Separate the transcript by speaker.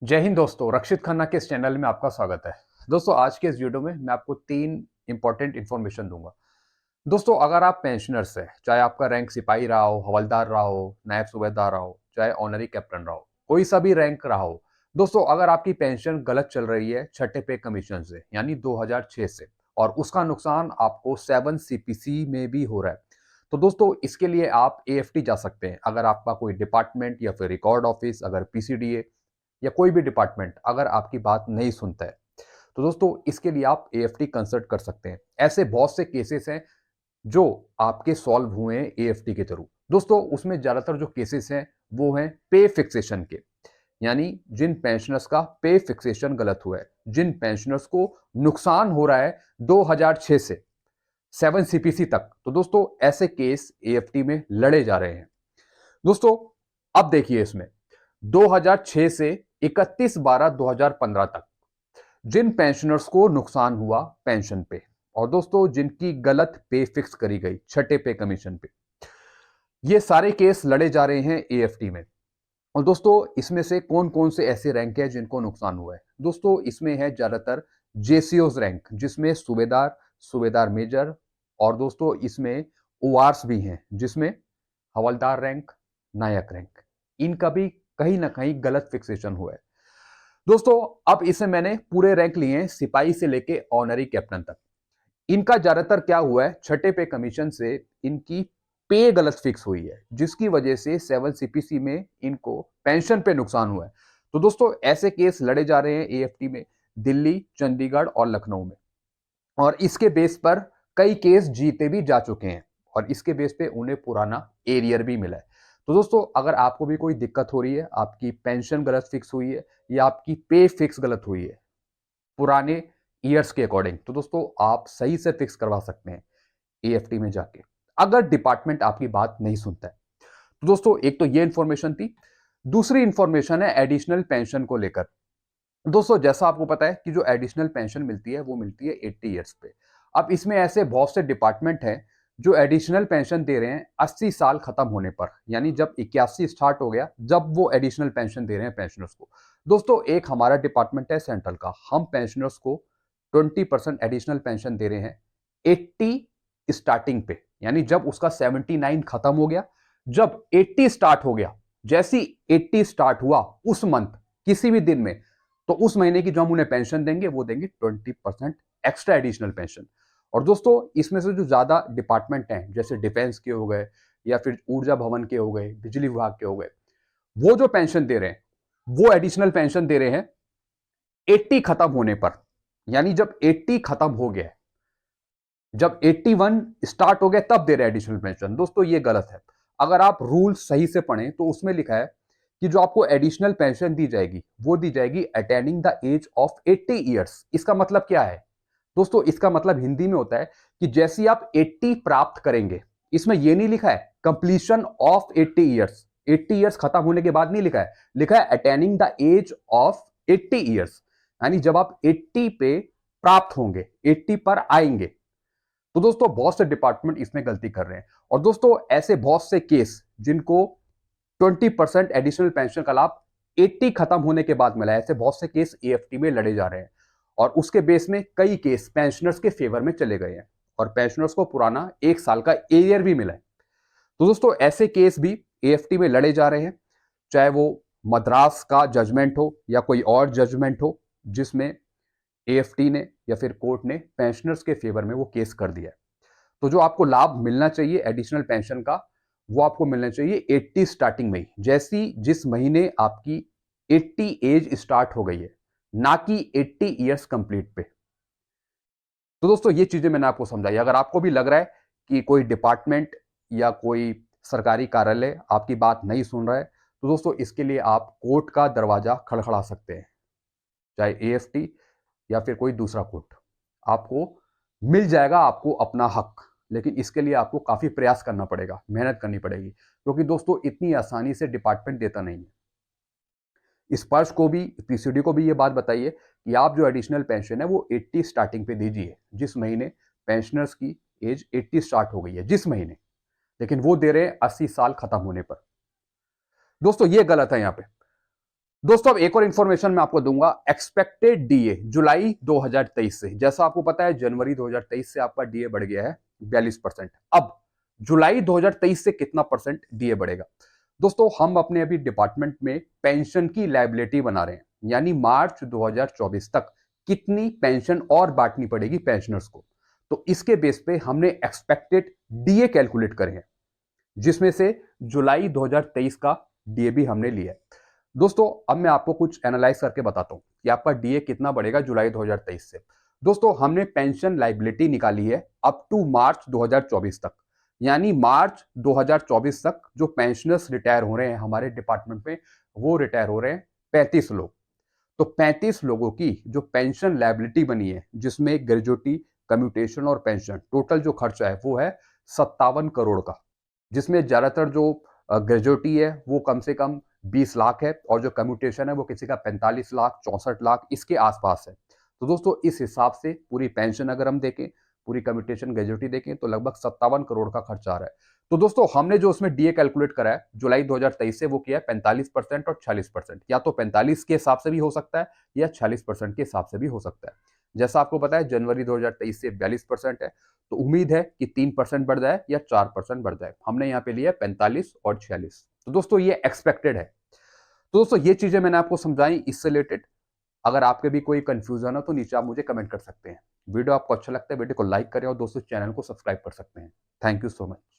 Speaker 1: जय हिंद दोस्तों, रक्षित खन्ना के इस चैनल में आपका स्वागत है। दोस्तों, आज के इस वीडियो में मैं आपको 3 इंपॉर्टेंट इन्फॉर्मेशन दूंगा। दोस्तों, अगर आप पेंशनर्स हैं, चाहे आपका रैंक सिपाही रहा हो, हवलदार रहा हो, नायब सूबेदार रहा हो, चाहे ऑनरी कैप्टन रहा हो, कोई सा भी रैंक रहा हो। दोस्तों, अगर आपकी पेंशन गलत चल रही है छठे पे कमीशन से यानी 2006 से, और उसका नुकसान आपको 7 सीपीसी में भी हो रहा है, तो दोस्तों इसके लिए आप एएफटी जा सकते हैं। अगर आपका कोई डिपार्टमेंट या फिर रिकॉर्ड ऑफिस, अगर पीसीडीए या कोई भी डिपार्टमेंट अगर आपकी बात नहीं सुनता है, तो दोस्तों इसके लिए आप एएफटी कंसल्ट कर सकते हैं। ऐसे बहुत से केसेस हैं जो आपके सॉल्व हुए हैं एएफटी के थ्रू। दोस्तों, उसमें ज्यादातर जो केसेस हैं वो हैं पे फिक्सेशन के, यानी जिन पेंशनर्स का पे फिक्सेशन गलत हुआ है, जिन पेंशनर्स को नुकसान हो रहा है 2006 से 7 सीपीसी तक, तो दोस्तों ऐसे केस एएफटी में लड़े जा रहे हैं। दोस्तों, अब देखिए, इसमें 2006 से 31/12/2015 तक जिन पेंशनर्स को नुकसान हुआ पेंशन पे, और दोस्तों जिनकी गलत पे फिक्स करी गई छठे पे कमीशन पे, ये सारे केस लड़े जा रहे हैं एएफटी में। और दोस्तों, इसमें से कौन कौन से ऐसे रैंक है जिनको नुकसान हुआ है? दोस्तों, इसमें है ज्यादातर जेसीओज रैंक, जिसमें सूबेदार, सूबेदार मेजर, और दोस्तों इसमें ओआरस भी हैं, जिसमें हवलदार रैंक, नायक रैंक, इनका भी कहीं ना कहीं गलत फिक्सेशन हुआ है। दोस्तों, अब इसे मैंने पूरे रैंक लिए हैं सिपाही से लेके ऑनरी कैप्टन तक। इनका ज्यादातर क्या हुआ है, छठे पे कमीशन से इनकी पे गलत फिक्स हुई है, जिसकी वजह से 7 सीपीसी में इनको पेंशन पे नुकसान हुआ है। तो दोस्तों ऐसे केस लड़े जा रहे हैं एएफटी में, दिल्ली, चंडीगढ़ और लखनऊ में, और इसके बेस पर कई केस जीते भी जा चुके हैं, और इसके बेस पे उन्हें पुराना एरियर भी मिला है। तो दोस्तों, अगर आपको भी कोई दिक्कत हो रही है, आपकी पेंशन गलत फिक्स हुई है या आपकी पे फिक्स गलत हुई है पुराने ईयर्स के अकॉर्डिंग, तो दोस्तों आप सही से फिक्स करवा सकते हैं एएफटी में जाके, अगर डिपार्टमेंट आपकी बात नहीं सुनता है। तो दोस्तों, एक तो ये इंफॉर्मेशन थी। दूसरी इंफॉर्मेशन है एडिशनल पेंशन को लेकर। दोस्तों, जैसा आपको पता है कि जो एडिशनल पेंशन मिलती है वो मिलती है 80 ईयर्स पे। अब इसमें ऐसे बहुत से डिपार्टमेंट हैं जो एडिशनल पेंशन दे रहे हैं 80 साल खत्म होने पर, यानी जब 81 स्टार्ट हो गया, जब वो एडिशनल पेंशन दे रहे हैं पेंशनर्स को। दोस्तों, एक हमारा डिपार्टमेंट है सेंट्रल का, हम पेंशनर्स को 20% एडिशनल पेंशन दे रहे हैं 80 स्टार्टिंग पे, यानी जब उसका 79 खत्म हो गया, जब 80 स्टार्ट हो गया, जैसी 80 स्टार्ट हुआ उस मंथ किसी भी दिन में, तो उस महीने की जो हम उन्हें पेंशन देंगे वो देंगे 20% एक्स्ट्रा एडिशनल पेंशन। और दोस्तों, इसमें से जो ज्यादा डिपार्टमेंट हैं, जैसे डिफेंस के हो गए या फिर ऊर्जा भवन के हो गए, बिजली विभाग के हो गए, वो जो पेंशन दे रहे हैं, वो एडिशनल पेंशन दे रहे हैं 80 खत्म होने पर, यानी जब 80 खत्म हो गया, जब 81 स्टार्ट हो गया तब दे रहे हैं एडिशनल पेंशन। दोस्तों, ये गलत है। अगर आप रूल सही से पढ़ें तो उसमें लिखा है कि जो आपको एडिशनल पेंशन दी जाएगी वो दी जाएगी attaining the age of 80 years. इसका मतलब क्या है दोस्तों? इसका मतलब हिंदी में होता है कि जैसी आप 80 प्राप्त करेंगे, इसमें ये नहीं लिखा है कंप्लीशन ऑफ 80 ईयर्स, 80 ईयर्स खत्म होने के बाद नहीं लिखा है, लिखा है attaining the age of 80 years, यानी जब आप 80 पे प्राप्त होंगे, 80 पर आएंगे। तो दोस्तों, बहुत से डिपार्टमेंट इसमें गलती कर रहे हैं। और दोस्तों, ऐसे बहुत से केस जिनको 20% एडिशनल पेंशन का लाभ 80 खत्म होने के बाद मिला है, ऐसे बहुत से केस एएफटी में लड़े जा रहे हैं, और उसके बेस में कई केस पेंशनर्स के फेवर में चले गए हैं, और पेंशनर्स को पुराना 1 साल का एरियर भी मिला है। तो दोस्तों, ऐसे केस भी एएफटी में लड़े जा रहे हैं, चाहे वो मद्रास का जजमेंट हो या कोई और जजमेंट हो, जिसमें एएफटी ने या फिर कोर्ट ने पेंशनर्स के फेवर में वो केस कर दिया है। तो जो आपको लाभ मिलना चाहिए एडिशनल पेंशन का, वो आपको मिलना चाहिए 80 स्टार्टिंग में ही, जैसी जिस महीने आपकी 80 एज स्टार्ट हो गई है, ना कि 80 ईयर्स कंप्लीट पे। तो दोस्तों, ये चीजें मैंने आपको समझाई। अगर आपको भी लग रहा है कि कोई डिपार्टमेंट या कोई सरकारी कार्यालय आपकी बात नहीं सुन रहा है, तो दोस्तों इसके लिए आप कोर्ट का दरवाजा खड़खड़ा सकते हैं, चाहे एएफटी या फिर कोई दूसरा कोर्ट। आपको मिल जाएगा आपको अपना हक, लेकिन इसके लिए आपको काफी प्रयास करना पड़ेगा, मेहनत करनी पड़ेगी, क्योंकि दोस्तों इतनी आसानी से डिपार्टमेंट देता नहीं है। स्पर्श को भी, पीसीडी को भी ये बात बताइए कि आप जो एडिशनल पेंशन है वो 80 स्टार्टिंग पे दीजिए, जिस महीने पेंशनर्स की एज 80 स्टार्ट हो गई है, जिस महीने, लेकिन वो दे रहे हैं 80 साल खत्म होने पर। दोस्तों, ये गलत है यहाँ पे। दोस्तों अब एक और इंफॉर्मेशन मैं आपको दूंगा, एक्सपेक्टेड डीए जुलाई 2023 से। जैसा आपको पता है जनवरी 2023 से आपका डीए बढ़ गया है 42%। अब जुलाई 2023 से कितना परसेंट डीए बढ़ेगा? दोस्तों हम अपने अभी डिपार्टमेंट में पेंशन की लायबिलिटी बना रहे हैं, यानी मार्च 2024 तक कितनी पेंशन और बांटनी पड़ेगी पेंशनर्स को, तो इसके बेस पे हमने एक्सपेक्टेड डीए कैलकुलेट करे हैं, जिसमें से जुलाई 2023 का डीए भी हमने लिया है। दोस्तों अब मैं आपको कुछ एनालाइज करके बताता हूं कि आपका डीए कितना बढ़ेगा जुलाई 2023 से। दोस्तों हमने पेंशन लाइबिलिटी निकाली है अप टू मार्च 2024 तक, यानी मार्च 2024 तक जो पेंशनर्स रिटायर हो रहे हैं हमारे डिपार्टमेंट में, वो रिटायर हो रहे हैं 35 लोग। तो 35 लोगों की जो पेंशन लाइबिलिटी बनी है, जिसमें ग्रेजुटी, कम्यूटेशन और पेंशन, टोटल जो खर्चा है वो है 57 करोड़ का, जिसमें ज्यादातर जो ग्रेजुटी है वो कम से कम 20 लाख है, और जो कम्यूटेशन है वो किसी का 45 लाख, 64 लाख इसके आसपास है। तो दोस्तों इस हिसाब से पूरी पेंशन अगर हम देखें, पूरी कम्यूटेशन ग्रेजुटी देखें, तो लगभग 57 करोड़ का खर्चा आ रहा है। तो दोस्तों हमने जो उसमें डीए कैलकुलेट करा है जुलाई 2023 से, वो किया है 45% और 46%। या तो 45 के हिसाब से भी हो सकता है या 46% के हिसाब से भी हो सकता है। जैसा आपको पता है जनवरी 2023 से 42% है, तो उम्मीद है कि 3% बढ़ जाए या 4% बढ़ जाए। हमने यहाँ पे लिया 45 और 46। तो दोस्तों ये एक्सपेक्टेड है। तो दोस्तों ये चीजें मैंने आपको समझाई इससे रिलेटेड। अगर आपके भी कोई कंफ्यूजन हो तो नीचे आप मुझे कमेंट कर सकते हैं। वीडियो आपको अच्छा लगता है वीडियो को लाइक करें और दोस्तों चैनल को सब्सक्राइब कर सकते हैं। Thank you so much.